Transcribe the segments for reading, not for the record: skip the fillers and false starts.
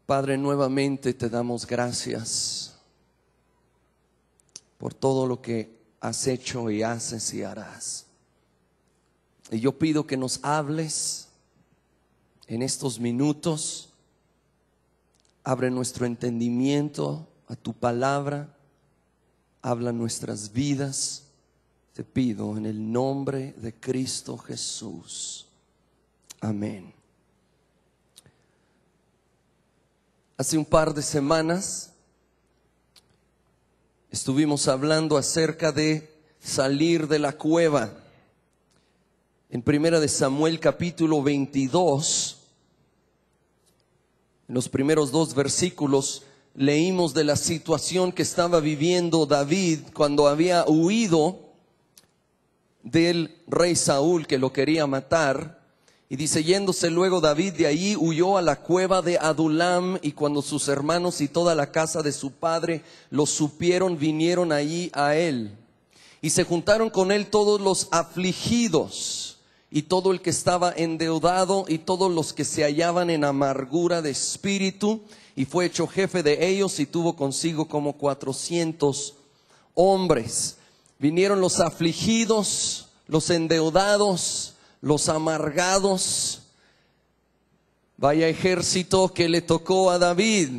Padre, nuevamente te damos gracias por todo lo que has hecho y haces y harás. Y yo pido que nos hables en estos minutos. Abre nuestro entendimiento a tu palabra. Habla nuestras vidas. Te pido en el nombre de Cristo Jesús. Amén. Hace un par de semanas estuvimos hablando acerca de salir de la cueva. En 1 de Samuel capítulo 22, en los primeros 2 versículos, leímos de la situación que estaba viviendo David cuando había huido del rey Saúl, que lo quería matar. Y dice: yéndose luego David de allí, huyó a la cueva de Adulam, y cuando sus hermanos y toda la casa de su padre lo supieron, vinieron allí a él. Y se juntaron con él todos los afligidos, y todo el que estaba endeudado, y todos los que se hallaban en amargura de espíritu, y fue hecho jefe de ellos, y tuvo consigo como 400 hombres. Vinieron los afligidos, los endeudados, los amargados. Vaya ejército que le tocó a David.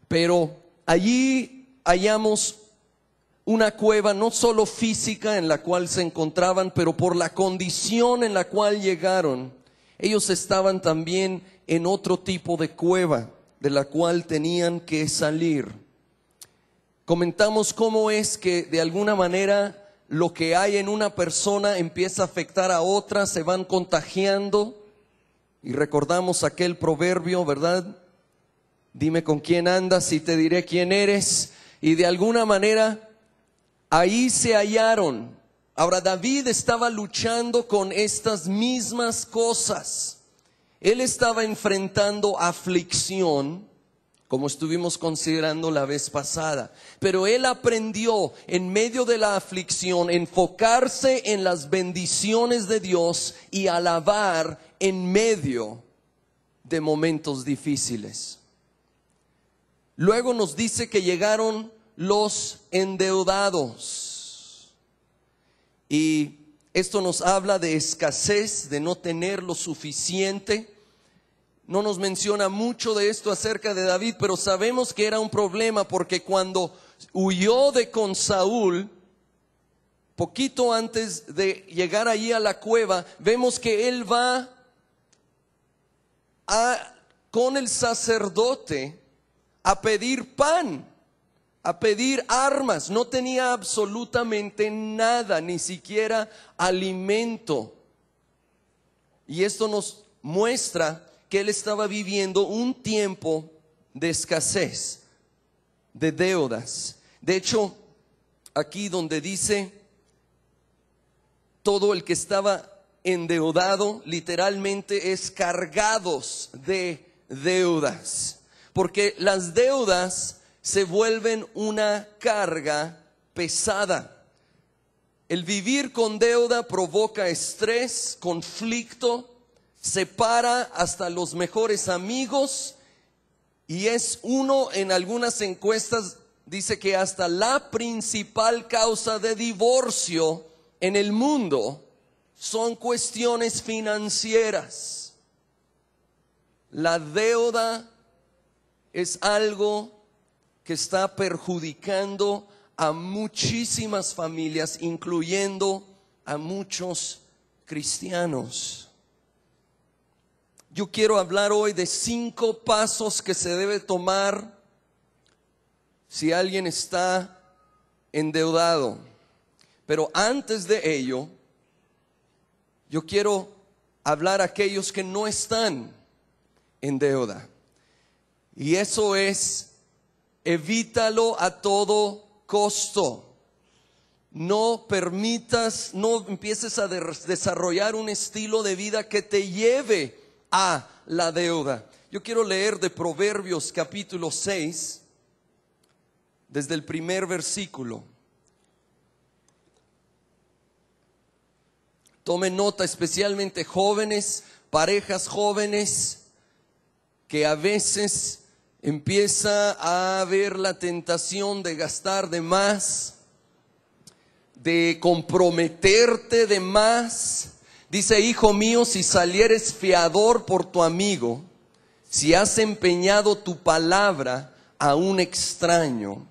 Pero allí hallamos una cueva no solo física en la cual se encontraban, pero por la condición en la cual llegaron, ellos estaban también en otro tipo de cueva de la cual tenían que salir. Comentamos cómo es que de alguna manera lo que hay en una persona empieza a afectar a otra, se van contagiando. Y recordamos aquel proverbio, ¿verdad? Dime con quién andas y te diré quién eres. Y de alguna manera ahí se hallaron. Ahora, David estaba luchando con estas mismas cosas. Él estaba enfrentando aflicción, como estuvimos considerando la vez pasada. Pero él aprendió en medio de la aflicción enfocarse en las bendiciones de Dios y alabar en medio de momentos difíciles. Luego nos dice que llegaron los endeudados. Y esto nos habla de escasez, de no tener lo suficiente. No nos menciona mucho de esto acerca de David, pero sabemos que era un problema porque cuando huyó de con Saúl, poquito antes de llegar allí a la cueva, vemos que él va con el sacerdote a pedir pan, a pedir armas. No tenía absolutamente nada, ni siquiera alimento. Y esto nos muestra que él estaba viviendo un tiempo de escasez, de deudas. De hecho, aquí donde dice todo el que estaba endeudado, literalmente es cargados de deudas, porque las deudas se vuelven una carga pesada. El vivir con deuda provoca estrés, conflicto, separa hasta los mejores amigos, y es uno, en algunas encuestas dice que hasta la principal causa de divorcio en el mundo son cuestiones financieras. La deuda es algo que está perjudicando a muchísimas familias, incluyendo a muchos cristianos. Yo quiero hablar hoy de 5 pasos que se debe tomar si alguien está endeudado. Pero antes de ello, yo quiero hablar a aquellos que no están en deuda. Y eso es: evítalo a todo costo. No permitas, no empieces a desarrollar un estilo de vida que te lleve a la deuda. Yo quiero leer de Proverbios capítulo 6, desde el primer versículo. Tomen nota, especialmente jóvenes, parejas jóvenes, que a veces empieza a haber la tentación de gastar de más, de comprometerte de más. Dice: hijo mío, si salieres fiador por tu amigo, si has empeñado tu palabra a un extraño,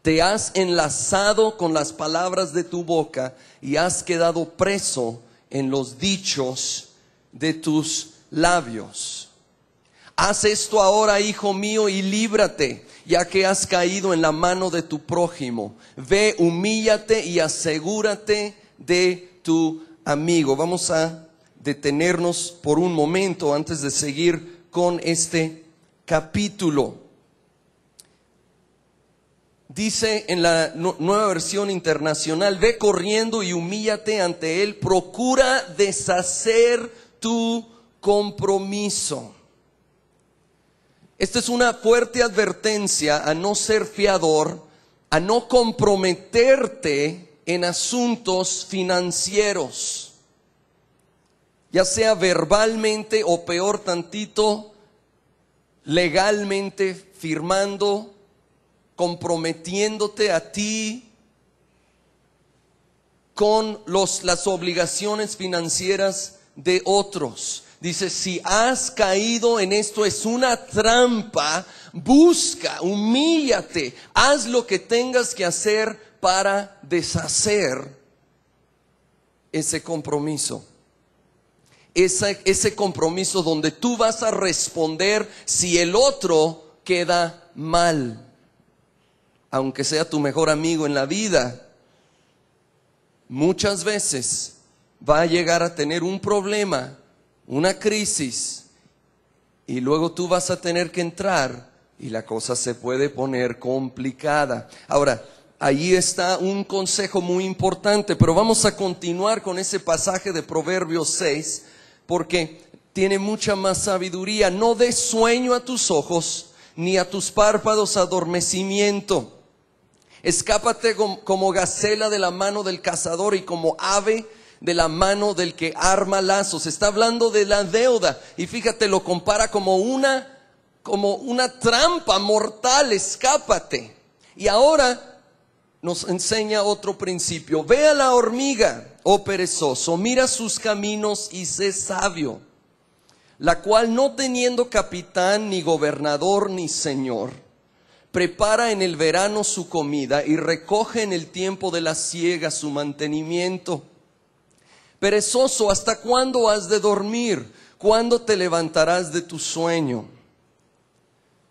te has enlazado con las palabras de tu boca y has quedado preso en los dichos de tus labios. Haz esto ahora, hijo mío, y líbrate, ya que has caído en la mano de tu prójimo. Ve, humíllate y asegúrate de tu amigo. Vamos a detenernos por un momento antes de seguir con este capítulo. Dice en la Nueva Versión Internacional: ve corriendo y humíllate ante él, procura deshacer tu compromiso. Esta es una fuerte advertencia a no ser fiador, a no comprometerte en asuntos financieros, ya sea verbalmente o peor tantito, legalmente, firmando, comprometiéndote a ti con las obligaciones financieras de otros. Dice: si has caído en esto, es una trampa, busca, humíllate, haz lo que tengas que hacer para deshacer ese compromiso. Ese compromiso donde tú vas a responder si el otro queda mal. Aunque sea tu mejor amigo en la vida, muchas veces va a llegar a tener un problema, una crisis, y luego tú vas a tener que entrar y la cosa se puede poner complicada. Ahora, ahí está un consejo muy importante, pero vamos a continuar con ese pasaje de Proverbios 6, porque tiene mucha más sabiduría. No des sueño a tus ojos, ni a tus párpados adormecimiento. Escápate como gacela de la mano del cazador y como ave de la mano del que arma lazos. Está hablando de la deuda y fíjate, lo compara como una trampa mortal. Escápate. Y ahora nos enseña otro principio. Ve a la hormiga, oh perezoso, mira sus caminos y sé sabio, la cual no teniendo capitán, ni gobernador, ni señor, prepara en el verano su comida y recoge en el tiempo de la siega su mantenimiento. Perezoso, ¿hasta cuándo has de dormir? ¿Cuándo te levantarás de tu sueño?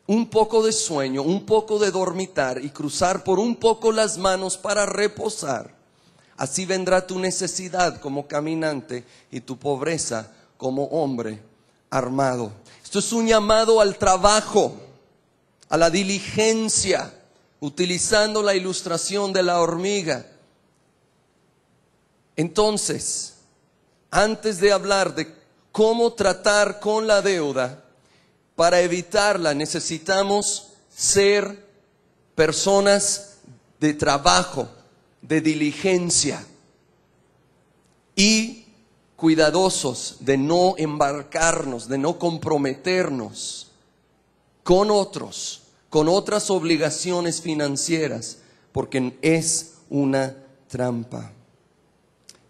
Un poco de sueño, un poco de dormitar y cruzar por un poco las manos para reposar. Así vendrá tu necesidad como caminante y tu pobreza como hombre armado. Esto es un llamado al trabajo, a la diligencia, utilizando la ilustración de la hormiga. Entonces, antes de hablar de cómo tratar con la deuda, para evitarla necesitamos ser personas de trabajo, de diligencia y cuidadosos de no embarcarnos, de no comprometernos con otros, con otras obligaciones financieras, porque es una trampa.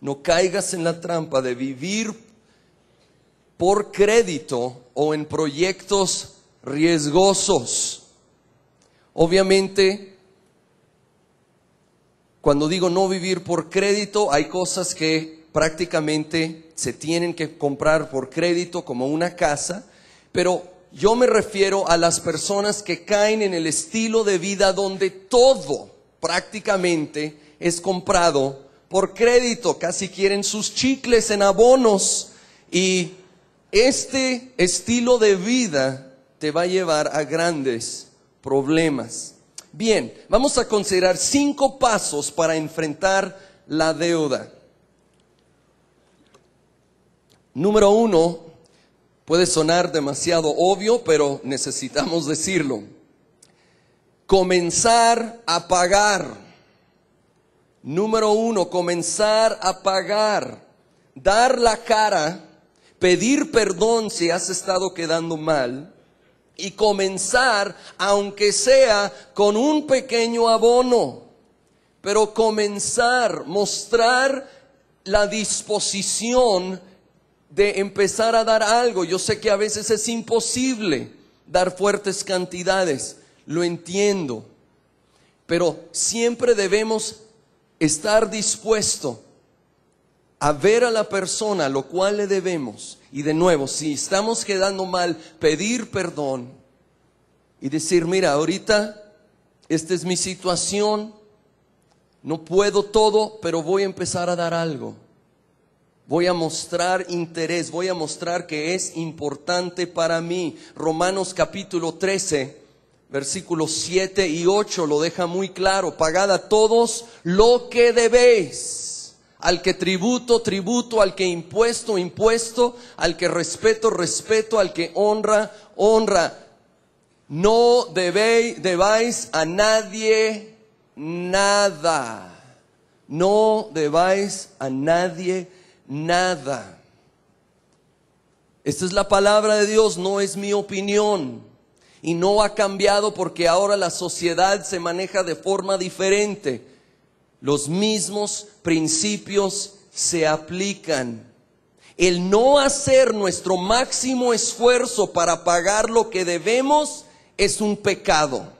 No caigas en la trampa de vivir por crédito o en proyectos riesgosos. Obviamente, cuando digo no vivir por crédito, hay cosas que prácticamente se tienen que comprar por crédito, como una casa, pero yo me refiero a las personas que caen en el estilo de vida donde todo prácticamente es comprado por crédito. Casi quieren sus chicles en abonos, y este estilo de vida te va a llevar a grandes problemas. Bien, vamos a considerar 5 pasos para enfrentar la deuda. Número 1, puede sonar demasiado obvio, pero necesitamos decirlo. Comenzar a pagar. Número 1, comenzar a pagar. Dar la cara, pedir perdón si has estado quedando mal y comenzar, aunque sea con un pequeño abono, pero comenzar, mostrar la disposición de empezar a dar algo. Yo sé que a veces es imposible dar fuertes cantidades, lo entiendo, pero siempre debemos estar dispuesto a ver a la persona a lo cual le debemos. Y de nuevo, si estamos quedando mal, pedir perdón y decir, mira, ahorita esta es mi situación, no puedo todo, pero voy a empezar a dar algo. Voy a mostrar interés, voy a mostrar que es importante para mí. Romanos capítulo 13, versículos 7 y 8 lo deja muy claro. Pagad a todos lo que debéis. Al que tributo, tributo, al que impuesto, impuesto, al que respeto, respeto, al que honra, honra. No debáis a nadie nada. No debáis a nadie nada. Esta es la palabra de Dios, no es mi opinión. Y no ha cambiado porque ahora la sociedad se maneja de forma diferente. Los mismos principios se aplican. El no hacer nuestro máximo esfuerzo para pagar lo que debemos es un pecado.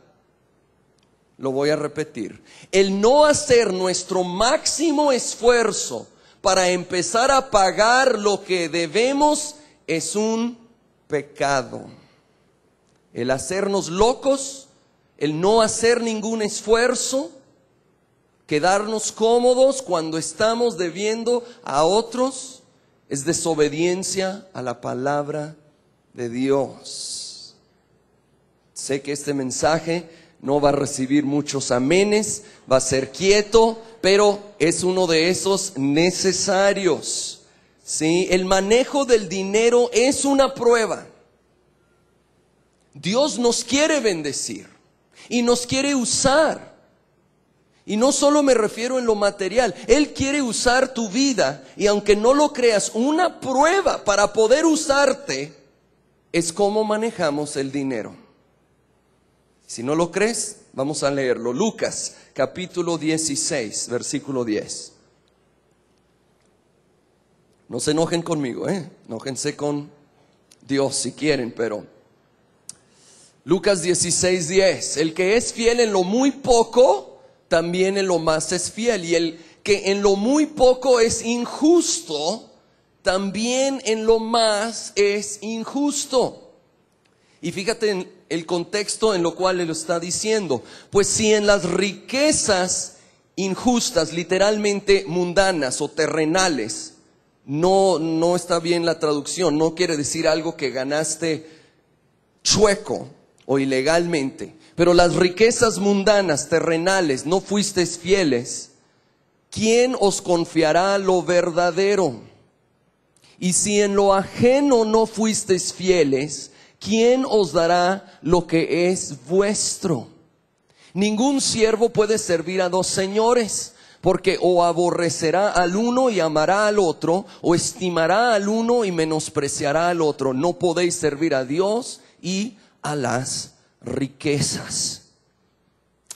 Lo voy a repetir. El no hacer nuestro máximo esfuerzo para empezar a pagar lo que debemos es un pecado. El hacernos locos, el no hacer ningún esfuerzo, quedarnos cómodos cuando estamos debiendo a otros, es desobediencia a la palabra de Dios. Sé que este mensaje no va a recibir muchos amenes, va a ser quieto, pero es uno de esos necesarios. ¿Sí? El manejo del dinero es una prueba. Dios nos quiere bendecir y nos quiere usar. Y no solo me refiero en lo material, Él quiere usar tu vida, y aunque no lo creas, una prueba para poder usarte es cómo manejamos el dinero. Si no lo crees, vamos a leerlo. Lucas capítulo 16, versículo 10. No se enojen conmigo, enójense con Dios si quieren, pero Lucas 16, 10. El que es fiel en lo muy poco, también en lo más es fiel. Y el que en lo muy poco es injusto, también en lo más es injusto. Y fíjate en el contexto en lo cual él lo está diciendo. Pues si en las riquezas injustas, literalmente mundanas o terrenales, no está bien la traducción, no quiere decir algo que ganaste chueco o ilegalmente. Pero las riquezas mundanas, terrenales, no fuisteis fieles, ¿quién os confiará lo verdadero? Y si en lo ajeno no fuisteis fieles, ¿quién os dará lo que es vuestro? Ningún siervo puede servir a dos señores, porque o aborrecerá al uno y amará al otro, o estimará al uno y menospreciará al otro. No podéis servir a Dios y a las riquezas.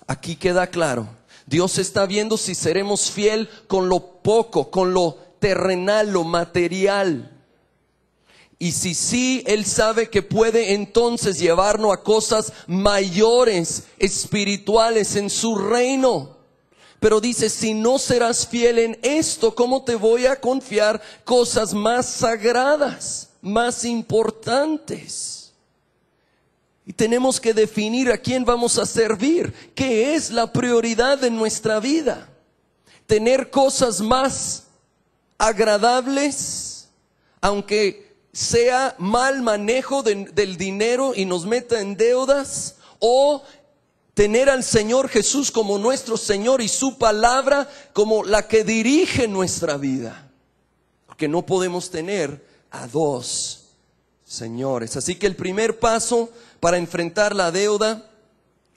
Aquí queda claro, Dios está viendo si seremos fiel con lo poco, con lo terrenal, lo material. Y si sí, Él sabe que puede entonces llevarnos a cosas mayores, espirituales en su reino. Pero dice, si no serás fiel en esto, ¿cómo te voy a confiar cosas más sagradas, más importantes? Y tenemos que definir a quién vamos a servir. ¿Qué es la prioridad de nuestra vida? ¿Tener cosas más agradables, aunque sea mal manejo del dinero y nos meta en deudas? ¿O tener al Señor Jesús como nuestro Señor y su palabra como la que dirige nuestra vida? Porque no podemos tener a dos señores. Así que el primer paso para enfrentar la deuda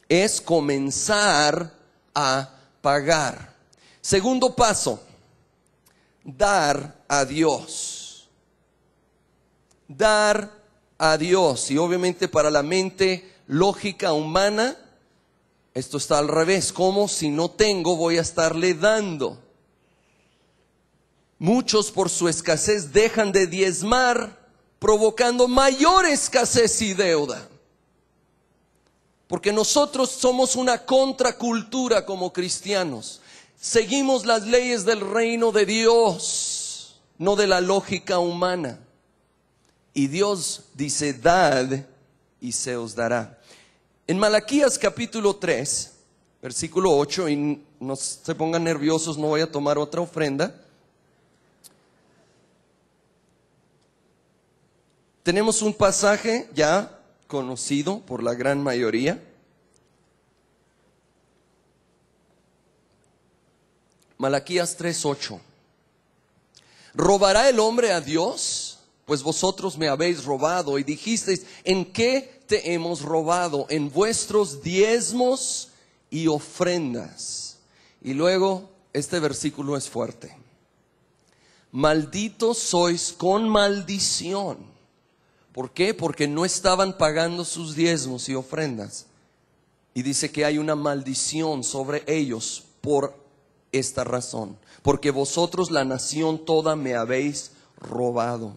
es comenzar a pagar. Segundo paso, dar a Dios. Dar a Dios. Y obviamente para la mente lógica humana, esto está al revés. ¿Cómo? Si no tengo, voy a estarle dando. Muchos por su escasez dejan de diezmar, provocando mayor escasez y deuda. Porque nosotros somos una contracultura como cristianos. Seguimos las leyes del reino de Dios, no de la lógica humana. Y Dios dice, dad y se os dará. En Malaquías capítulo 3, versículo 8, y no se pongan nerviosos, no voy a tomar otra ofrenda. Tenemos un pasaje ya conocido por la gran mayoría. Malaquías 3:8. ¿Robará el hombre a Dios? Pues vosotros me habéis robado. Y dijisteis, ¿en qué te hemos robado? En vuestros diezmos y ofrendas. Y luego este versículo es fuerte. Malditos sois con maldición. ¿Por qué? Porque no estaban pagando sus diezmos y ofrendas. Y dice que hay una maldición sobre ellos por esta razón. Porque vosotros, la nación toda, me habéis robado.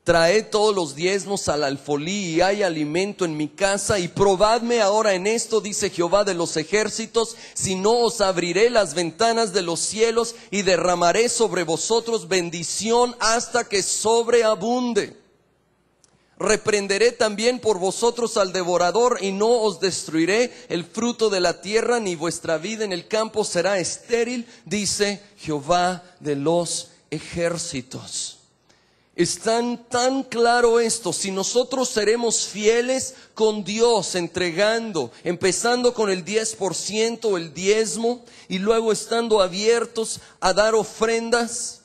Traed todos los diezmos al alfolí y hay alimento en mi casa. Y probadme ahora en esto, dice Jehová de los ejércitos, si no os abriré las ventanas de los cielos y derramaré sobre vosotros bendición hasta que sobreabunde. Reprenderé también por vosotros al devorador y no os destruiré el fruto de la tierra, ni vuestra vida en el campo será estéril, dice Jehová de los ejércitos. Es tan claro esto. Si nosotros seremos fieles con Dios, entregando, empezando con el 10%, el diezmo, y luego estando abiertos a dar ofrendas,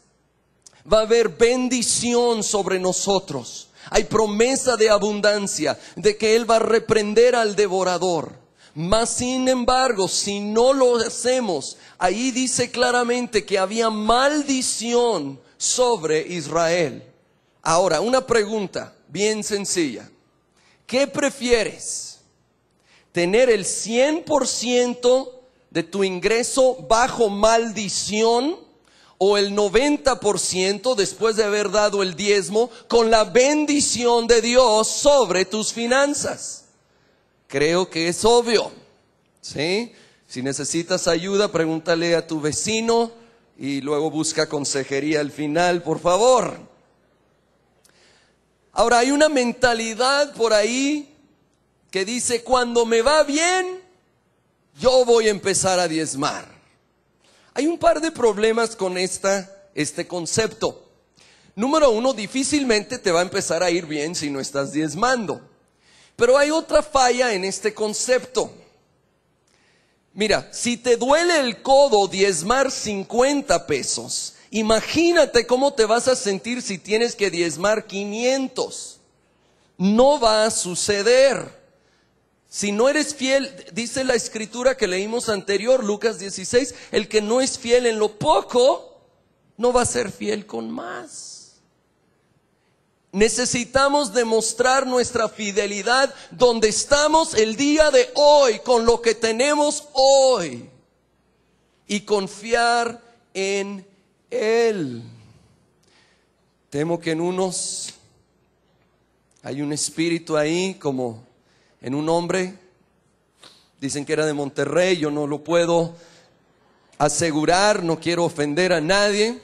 va a haber bendición sobre nosotros. Hay promesa de abundancia, de que Él va a reprender al devorador. Mas sin embargo, si no lo hacemos, ahí dice claramente que había maldición sobre Israel. Ahora, una pregunta bien sencilla. ¿Qué prefieres? ¿Tener el 100% de tu ingreso bajo maldición? ¿O el 90% después de haber dado el diezmo con la bendición de Dios sobre tus finanzas? Creo que es obvio, ¿sí? Si necesitas ayuda, pregúntale a tu vecino y luego busca consejería al final, por favor. Ahora, hay una mentalidad por ahí que dice, cuando me va bien, yo voy a empezar a diezmar. Hay un par de problemas con este concepto. Número uno, difícilmente te va a empezar a ir bien si no estás diezmando. Pero hay otra falla en este concepto. Mira, si te duele el codo diezmar 50 pesos, imagínate cómo te vas a sentir si tienes que diezmar 500. No va a suceder. Si no eres fiel, dice la escritura que leímos anterior, Lucas 16, el que no es fiel en lo poco, no va a ser fiel con más. Necesitamos demostrar nuestra fidelidad donde estamos el día de hoy, con lo que tenemos hoy, y confiar en Él. Temo que en unos hay un espíritu ahí como en un hombre, dicen que era de Monterrey, yo no lo puedo asegurar, no quiero ofender a nadie,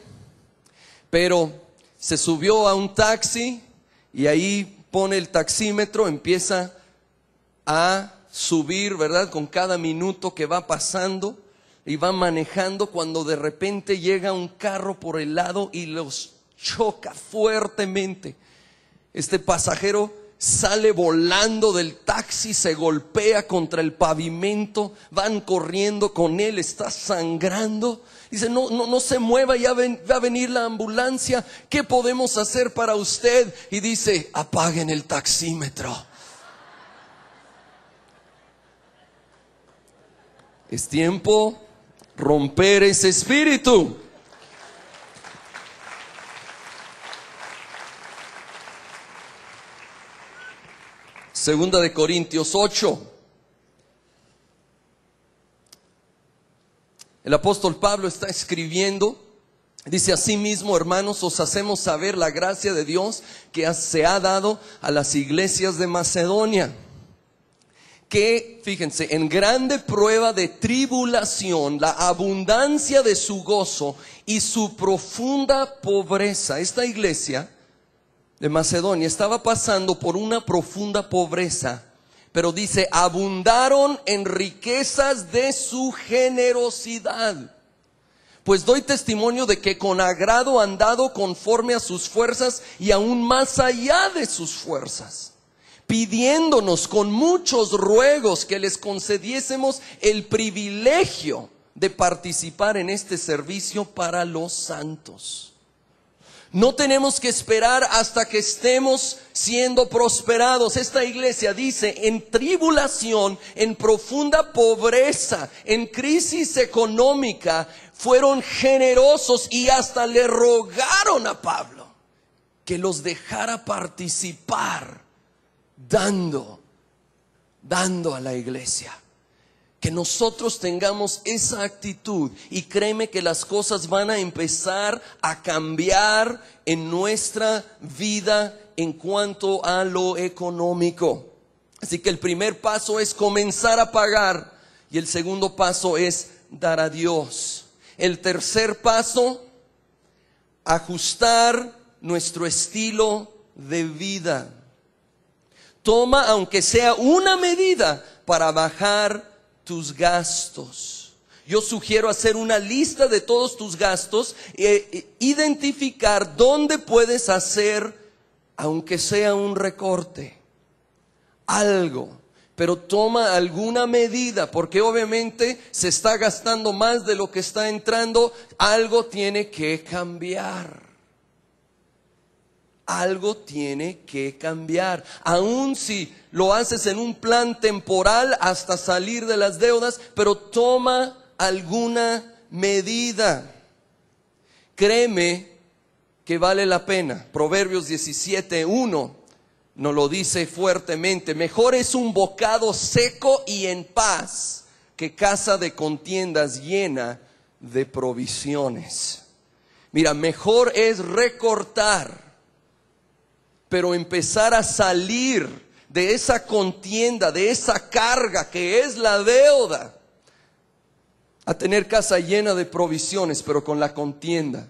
pero se subió a un taxi y ahí pone el taxímetro, empieza a subir, ¿verdad? Con cada minuto que va pasando y va manejando, cuando de repente llega un carro por el lado y los choca fuertemente. Este pasajero sale volando del taxi, se golpea contra el pavimento, van corriendo con él, está sangrando. Dice, no se mueva, ya va a venir la ambulancia, ¿qué podemos hacer para usted? Y dice, apaguen el taxímetro. Es tiempo romper ese espíritu. Segunda de Corintios 8. El apóstol Pablo está escribiendo, dice: asimismo, hermanos, os hacemos saber la gracia de Dios que se ha dado a las iglesias de Macedonia, que, fíjense, en grande prueba de tribulación, la abundancia de su gozo y su profunda pobreza. Esta iglesia de Macedonia estaba pasando por una profunda pobreza, pero dice, abundaron en riquezas de su generosidad. Pues doy testimonio de que con agrado han dado conforme a sus fuerzas y aún más allá de sus fuerzas, pidiéndonos con muchos ruegos que les concediésemos el privilegio de participar en este servicio para los santos. No tenemos que esperar hasta que estemos siendo prosperados. Esta iglesia dice, en tribulación, en profunda pobreza, en crisis económica, fueron generosos y hasta le rogaron a Pablo que los dejara participar dando a la iglesia. Que nosotros tengamos esa actitud y créeme que las cosas van a empezar a cambiar en nuestra vida en cuanto a lo económico. Así que el primer paso es comenzar a pagar y el segundo paso es dar a Dios. El tercer paso, ajustar nuestro estilo de vida. Toma aunque sea una medida para bajar tus gastos. Yo sugiero hacer una lista de todos tus gastos e identificar dónde puedes hacer, aunque sea un recorte, algo. Pero toma alguna medida, porque obviamente se está gastando más de lo que está entrando. Algo tiene que cambiar. Algo tiene que cambiar. Aun si lo haces en un plan temporal hasta salir de las deudas, pero toma alguna medida. Créeme que vale la pena. Proverbios 17:1 nos lo dice fuertemente. Mejor es un bocado seco y en paz que casa de contiendas llena de provisiones. Mira, mejor es recortar, pero empezar a salir de esa contienda, de esa carga que es la deuda, a tener casa llena de provisiones, pero con la contienda,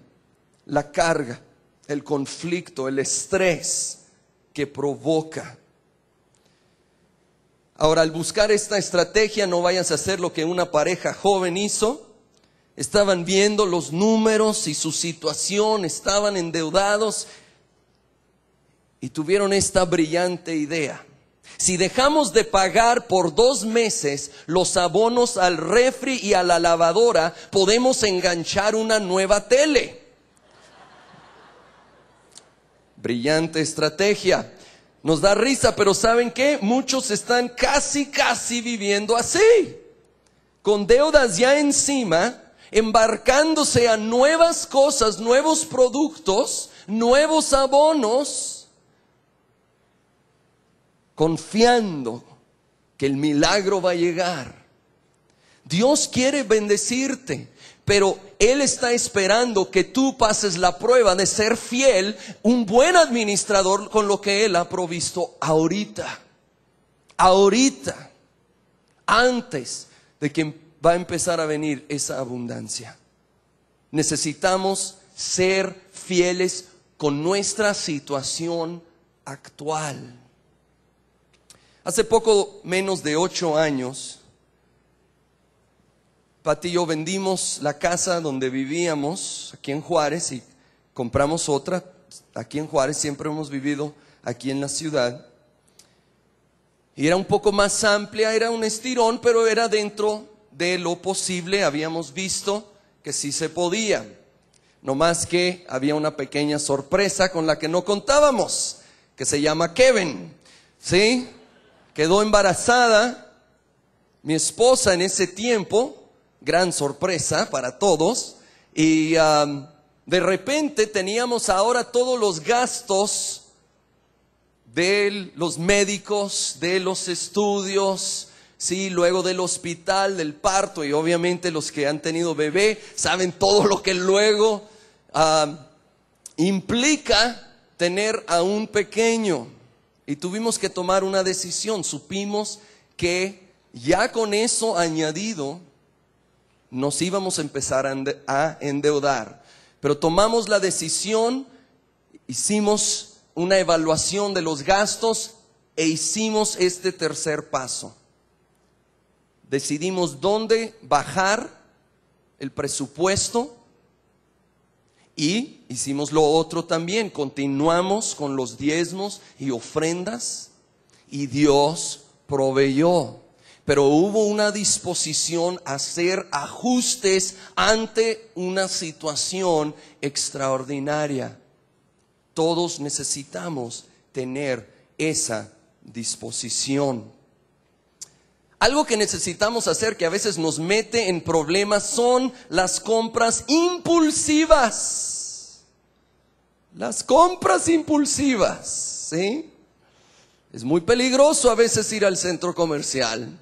la carga, el conflicto, el estrés que provoca. Ahora, al buscar esta estrategia, no vayas a hacer lo que una pareja joven hizo. Estaban viendo los números y su situación, estaban endeudados y tuvieron esta brillante idea. Si dejamos de pagar por 2 meses los abonos al refri y a la lavadora, podemos enganchar una nueva tele. Brillante estrategia. Nos da risa, pero ¿saben qué? Muchos están casi viviendo así, con deudas ya encima, embarcándose a nuevas cosas, nuevos productos, nuevos abonos, confiando que el milagro va a llegar. Dios quiere bendecirte, pero Él está esperando que tú pases la prueba de ser fiel, un buen administrador con lo que Él ha provisto ahorita, antes de que va a empezar a venir esa abundancia. Necesitamos ser fieles con nuestra situación actual. Hace poco menos de 8 años, Pati y yo vendimos la casa donde vivíamos aquí en Juárez y compramos otra aquí en Juárez. Siempre hemos vivido aquí en la ciudad. Y era un poco más amplia, era un estirón, pero era dentro de lo posible. Habíamos visto que sí se podía. No más que había una pequeña sorpresa con la que no contábamos, que se llama Kevin, ¿sí? Quedó embarazada mi esposa en ese tiempo, gran sorpresa para todos, y de repente teníamos ahora todos los gastos de los médicos, de los estudios, sí, luego del hospital, del parto, y obviamente los que han tenido bebé saben todo lo que luego implica tener a un pequeño. Y tuvimos que tomar una decisión. Supimos que ya con eso añadido nos íbamos a empezar a endeudar. Pero tomamos la decisión, hicimos una evaluación de los gastos e hicimos este tercer paso. Decidimos dónde bajar el presupuesto y hicimos lo otro también. Continuamos con los diezmos y ofrendas y Dios proveyó. Pero hubo una disposición a hacer ajustes ante una situación extraordinaria. Todos necesitamos tener esa disposición. Algo que necesitamos hacer que a veces nos mete en problemas son las compras impulsivas. Las compras impulsivas, ¿sí? Es muy peligroso a veces ir al centro comercial.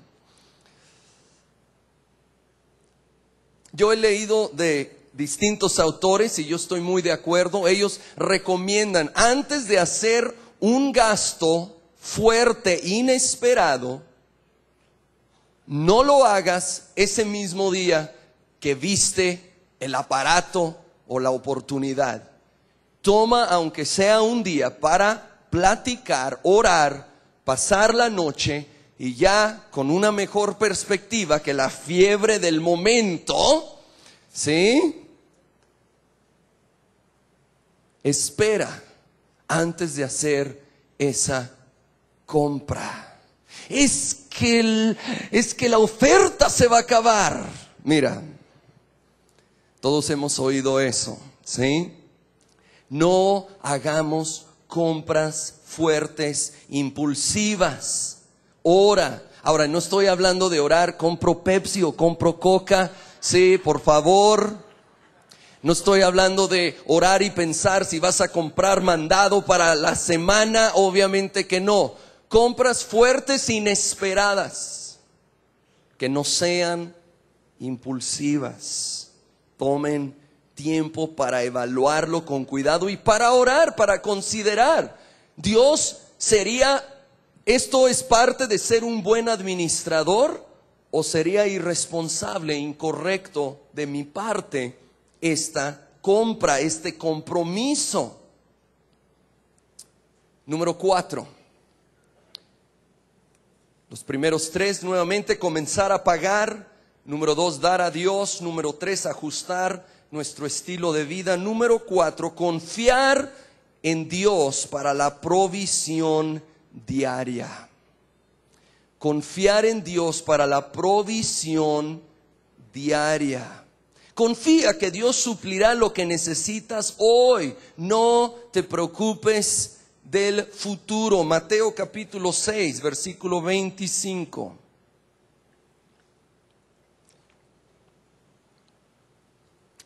Yo he leído de distintos autores y yo estoy muy de acuerdo. Ellos recomiendan, antes de hacer un gasto fuerte, inesperado, no lo hagas ese mismo día que viste el aparato o la oportunidad. Toma, aunque sea un día, para platicar, orar, pasar la noche y ya con una mejor perspectiva que la fiebre del momento, ¿sí? Espera antes de hacer esa compra. Es que la oferta se va a acabar. Mira, todos hemos oído eso, ¿sí? No hagamos compras fuertes, impulsivas. Ora. Ahora, no estoy hablando de orar, compro Pepsi o compro Coca. Sí, por favor. No estoy hablando de orar y pensar si vas a comprar mandado para la semana. Obviamente que no. Compras fuertes, inesperadas, que no sean impulsivas. Tomen tiempo para evaluarlo con cuidado y para orar, para considerar. ¿Esto es parte de ser un buen administrador o sería irresponsable, incorrecto de mi parte esta compra, este compromiso? Número 4. Los primeros 3, nuevamente, comenzar a pagar. Número 2, dar a Dios. Número 3, ajustar nuestro estilo de vida. Número 4, confiar en Dios para la provisión diaria. Confiar en Dios para la provisión diaria. Confía que Dios suplirá lo que necesitas hoy. No te preocupes del futuro. Mateo capítulo 6, versículo 25.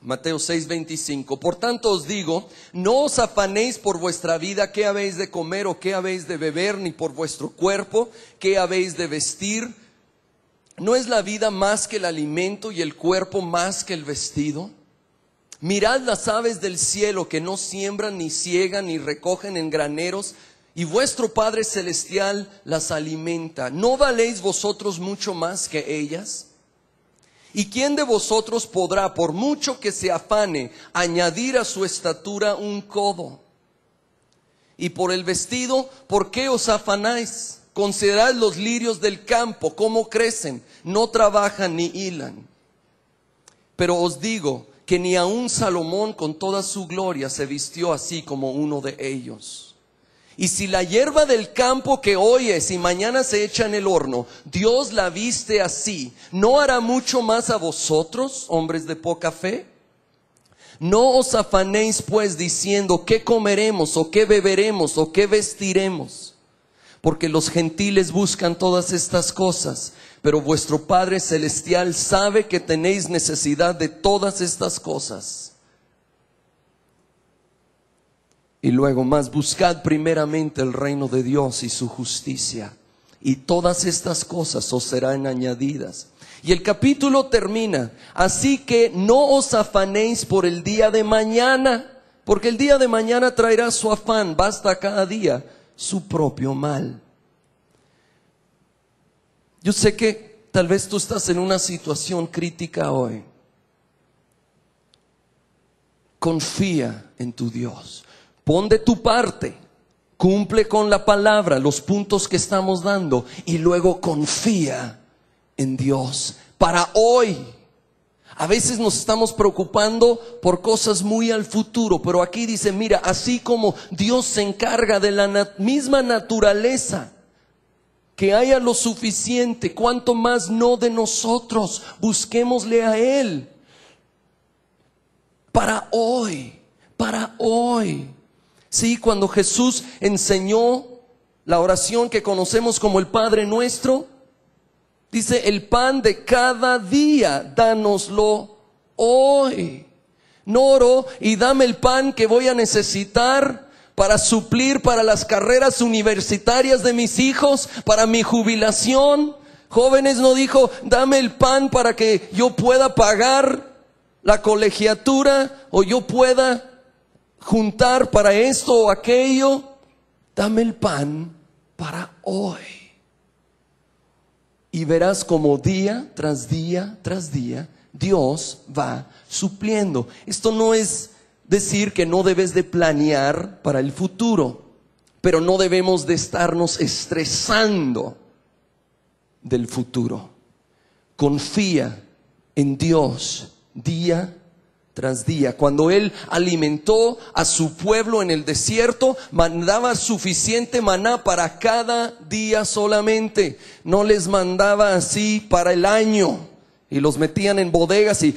Mateo 6, 25. Por tanto os digo, no os afanéis por vuestra vida, qué habéis de comer o qué habéis de beber, ni por vuestro cuerpo, qué habéis de vestir. ¿No es la vida más que el alimento y el cuerpo más que el vestido? Mirad las aves del cielo, que no siembran, ni ciegan, ni recogen en graneros, y vuestro Padre Celestial las alimenta. ¿No valéis vosotros mucho más que ellas? ¿Y quién de vosotros podrá, por mucho que se afane, añadir a su estatura un codo? Y por el vestido, ¿por qué os afanáis? Considerad los lirios del campo, cómo crecen, no trabajan ni hilan. Pero os digo que ni aun Salomón con toda su gloria se vistió así como uno de ellos. Y si la hierba del campo que hoy es y mañana se echa en el horno, Dios la viste así, ¿no hará mucho más a vosotros, hombres de poca fe? No os afanéis pues diciendo, ¿qué comeremos o qué beberemos o qué vestiremos? Porque los gentiles buscan todas estas cosas, pero vuestro Padre Celestial sabe que tenéis necesidad de todas estas cosas. Y luego más, buscad primeramente el reino de Dios y su justicia, y todas estas cosas os serán añadidas. Y el capítulo termina: así que no os afanéis por el día de mañana, porque el día de mañana traerá su afán, basta cada día su propio mal. Yo sé que tal vez tú estás en una situación crítica hoy. Confía en tu Dios. Pon de tu parte. Cumple con la palabra, los puntos que estamos dando, y luego confía en Dios para hoy. A veces nos estamos preocupando por cosas muy al futuro, pero aquí dice, mira, así como Dios se encarga de la misma naturaleza, que haya lo suficiente, cuanto más no de nosotros, busquémosle a Él para hoy, para hoy. Sí, cuando Jesús enseñó la oración que conocemos como el Padre Nuestro, dice, el pan de cada día, dánoslo hoy. No oro y dame el pan que voy a necesitar para suplir para las carreras universitarias de mis hijos, para mi jubilación. Jóvenes, no dijo, dame el pan para que yo pueda pagar la colegiatura, o yo pueda juntar para esto o aquello. Dame el pan para hoy. Y verás como día tras día tras día Dios va supliendo. Esto no es decir que no debes de planear para el futuro, pero no debemos de estarnos estresando del futuro. Confía en Dios día tras día. Cuando Él alimentó a su pueblo en el desierto, mandaba suficiente maná para cada día solamente. No les mandaba así para el año y los metían en bodegas y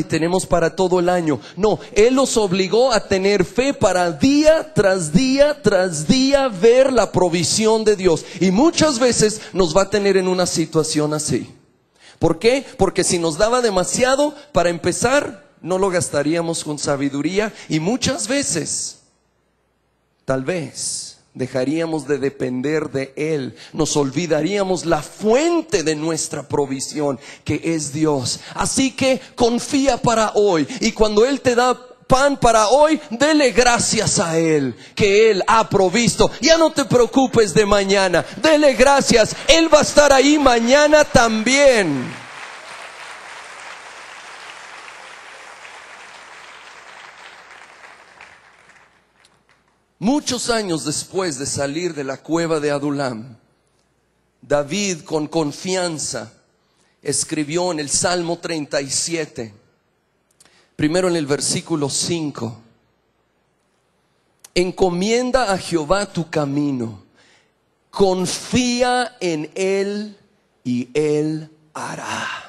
tenemos para todo el año. No, Él los obligó a tener fe para día tras día tras día ver la provisión de Dios. Y muchas veces nos va a tener en una situación así. ¿Por qué? Porque si nos daba demasiado, para empezar, no lo gastaríamos con sabiduría, y muchas veces, tal vez, dejaríamos de depender de Él. Nos olvidaríamos la fuente de nuestra provisión, que es Dios. Así que confía para hoy, y cuando Él te da pan para hoy, dele gracias a Él, que Él ha provisto. Ya no te preocupes de mañana, dele gracias, Él va a estar ahí mañana también. Muchos años después de salir de la cueva de Adulam, David con confianza escribió en el Salmo 37, primero en el versículo 5: encomienda a Jehová tu camino, confía en Él y Él hará.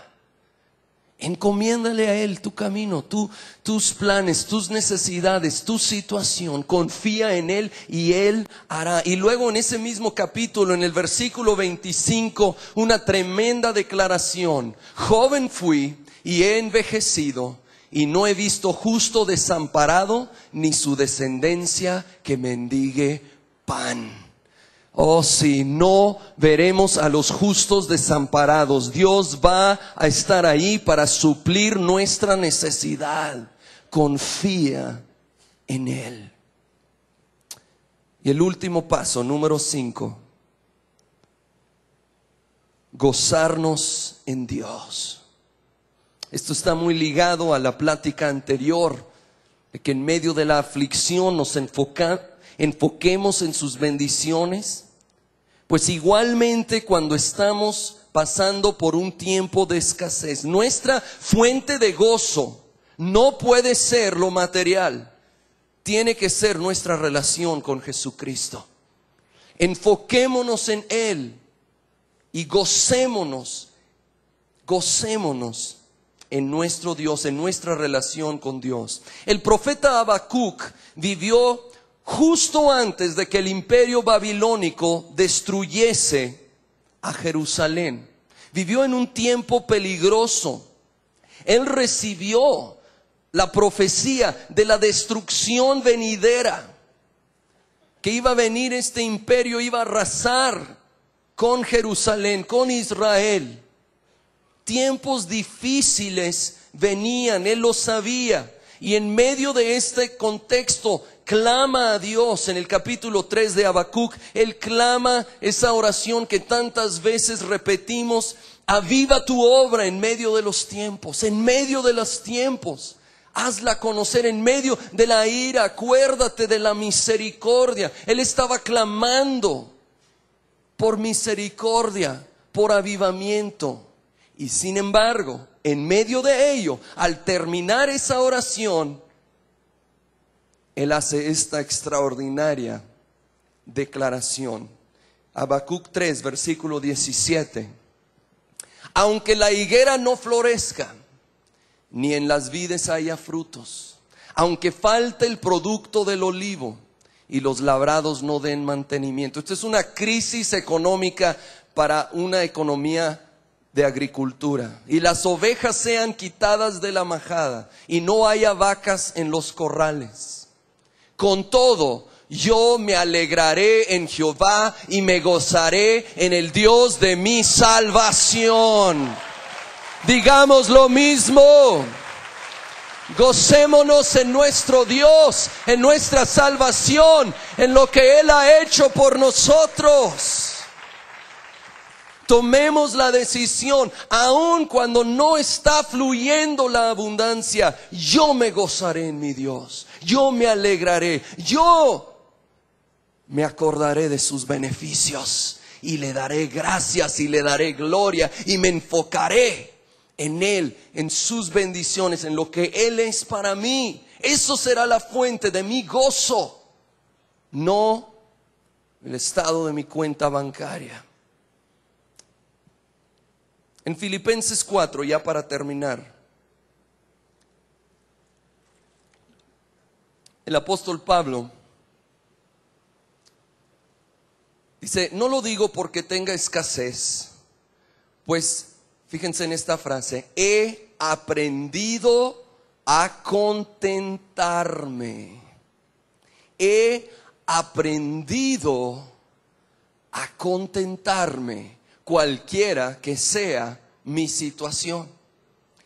Encomiéndale a Él tu camino, tus planes, tus necesidades, tu situación. Confía en Él y Él hará. Y luego en ese mismo capítulo, en el versículo 25, una tremenda declaración: joven fui y he envejecido, y no he visto justo desamparado, ni su descendencia que mendigue pan. Oh, si no veremos a los justos desamparados, Dios va a estar ahí para suplir nuestra necesidad. Confía en Él. Y el último paso, número 5: gozarnos en Dios. Esto está muy ligado a la plática anterior, de que en medio de la aflicción nos enfoquemos en sus bendiciones. Pues igualmente cuando estamos pasando por un tiempo de escasez, nuestra fuente de gozo no puede ser lo material, tiene que ser nuestra relación con Jesucristo. Enfoquémonos en Él y gocémonos en nuestro Dios, en nuestra relación con Dios. El profeta Habacuc vivió justo antes de que el imperio babilónico destruyese a Jerusalén. Vivió en un tiempo peligroso. Él recibió la profecía de la destrucción venidera. que iba a venir este imperio, iba a arrasar con Jerusalén, con Israel. Tiempos difíciles venían, él lo sabía. Y en medio de este contexto clama a Dios. En el capítulo 3 de Habacuc, él clama esa oración que tantas veces repetimos: aviva tu obra en medio de los tiempos, en medio de los tiempos. Hazla conocer en medio de la ira, acuérdate de la misericordia. Él estaba clamando por misericordia, por avivamiento. Y sin embargo, en medio de ello, al terminar esa oración, él hace esta extraordinaria declaración. Habacuc 3, versículo 17. Aunque la higuera no florezca, ni en las vides haya frutos, aunque falte el producto del olivo y los labrados no den mantenimiento. Esto es una crisis económica para una economía de agricultura. Y las ovejas sean quitadas de la majada y no haya vacas en los corrales. Con todo, yo me alegraré en Jehová y me gozaré en el Dios de mi salvación. Digamos lo mismo. Gocémonos en nuestro Dios, en nuestra salvación, en lo que Él ha hecho por nosotros. Tomemos la decisión, aun cuando no está fluyendo la abundancia, yo me gozaré en mi Dios, yo me alegraré, yo me acordaré de sus beneficios y le daré gracias y le daré gloria y me enfocaré en Él, en sus bendiciones, en lo que Él es para mí. Eso será la fuente de mi gozo, no el estado de mi cuenta bancaria. En Filipenses 4, ya para terminar, el apóstol Pablo dice: no lo digo porque tenga escasez, pues fíjense en esta frase: he aprendido a contentarme. He aprendido a contentarme, cualquiera que sea mi situación.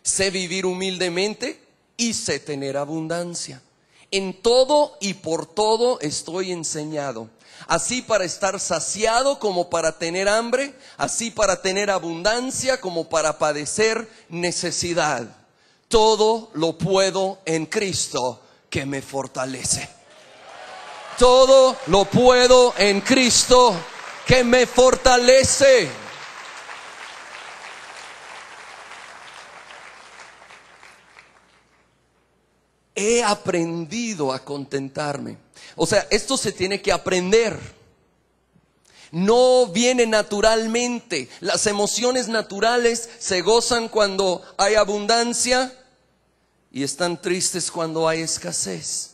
Sé vivir humildemente y sé tener abundancia. En todo y por todo estoy enseñado, así para estar saciado como para tener hambre, así para tener abundancia como para padecer necesidad. Todo lo puedo en Cristo que me fortalece. Todo lo puedo en Cristo que me fortalece. He aprendido a contentarme. O sea, esto se tiene que aprender. No viene naturalmente. Las emociones naturales se gozan cuando hay abundancia y están tristes cuando hay escasez.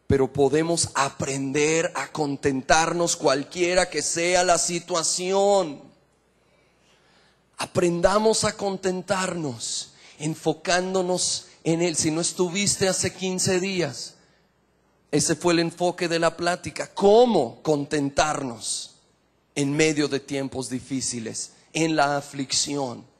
Pero podemos aprender a contentarnos cualquiera que sea la situación. Aprendamos a contentarnos, enfocándonos en Él. Si no estuviste hace 15 días, ese fue el enfoque de la plática. ¿Cómo contentarnos en medio de tiempos difíciles, en la aflicción?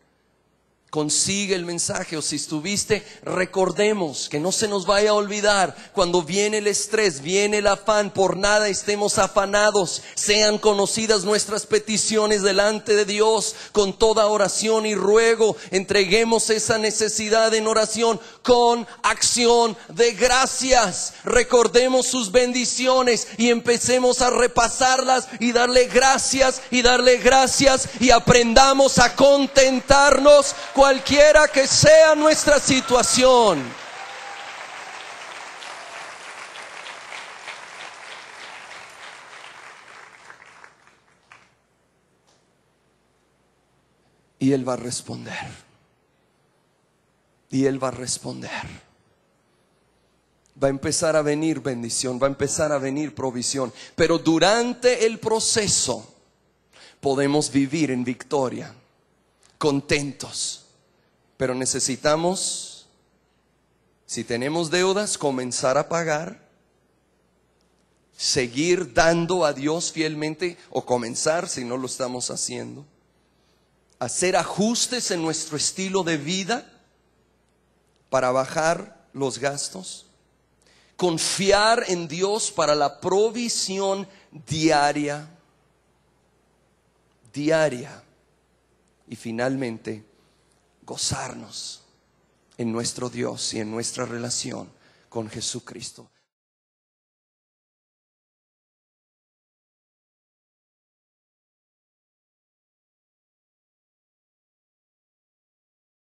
Consigue el mensaje, o si estuviste, recordemos que no se nos vaya a olvidar. Cuando viene el estrés, viene el afán, por nada estemos afanados. Sean conocidas nuestras peticiones delante de Dios con toda oración y ruego. Entreguemos esa necesidad en oración con acción de gracias. Recordemos sus bendiciones y empecemos a repasarlas y darle gracias y aprendamos a contentarnos cualquiera que sea nuestra situación. Y Él va a responder. Y Él va a responder. Va a empezar a venir bendición, va a empezar a venir provisión. Pero durante el proceso podemos vivir en victoria, contentos. Pero necesitamos, si tenemos deudas, comenzar a pagar. seguir dando a Dios fielmente o comenzar si no lo estamos haciendo. Hacer ajustes en nuestro estilo de vida para bajar los gastos. Confiar en Dios para la provisión diaria. Y finalmente, gozarnos en nuestro Dios y en nuestra relación con Jesucristo.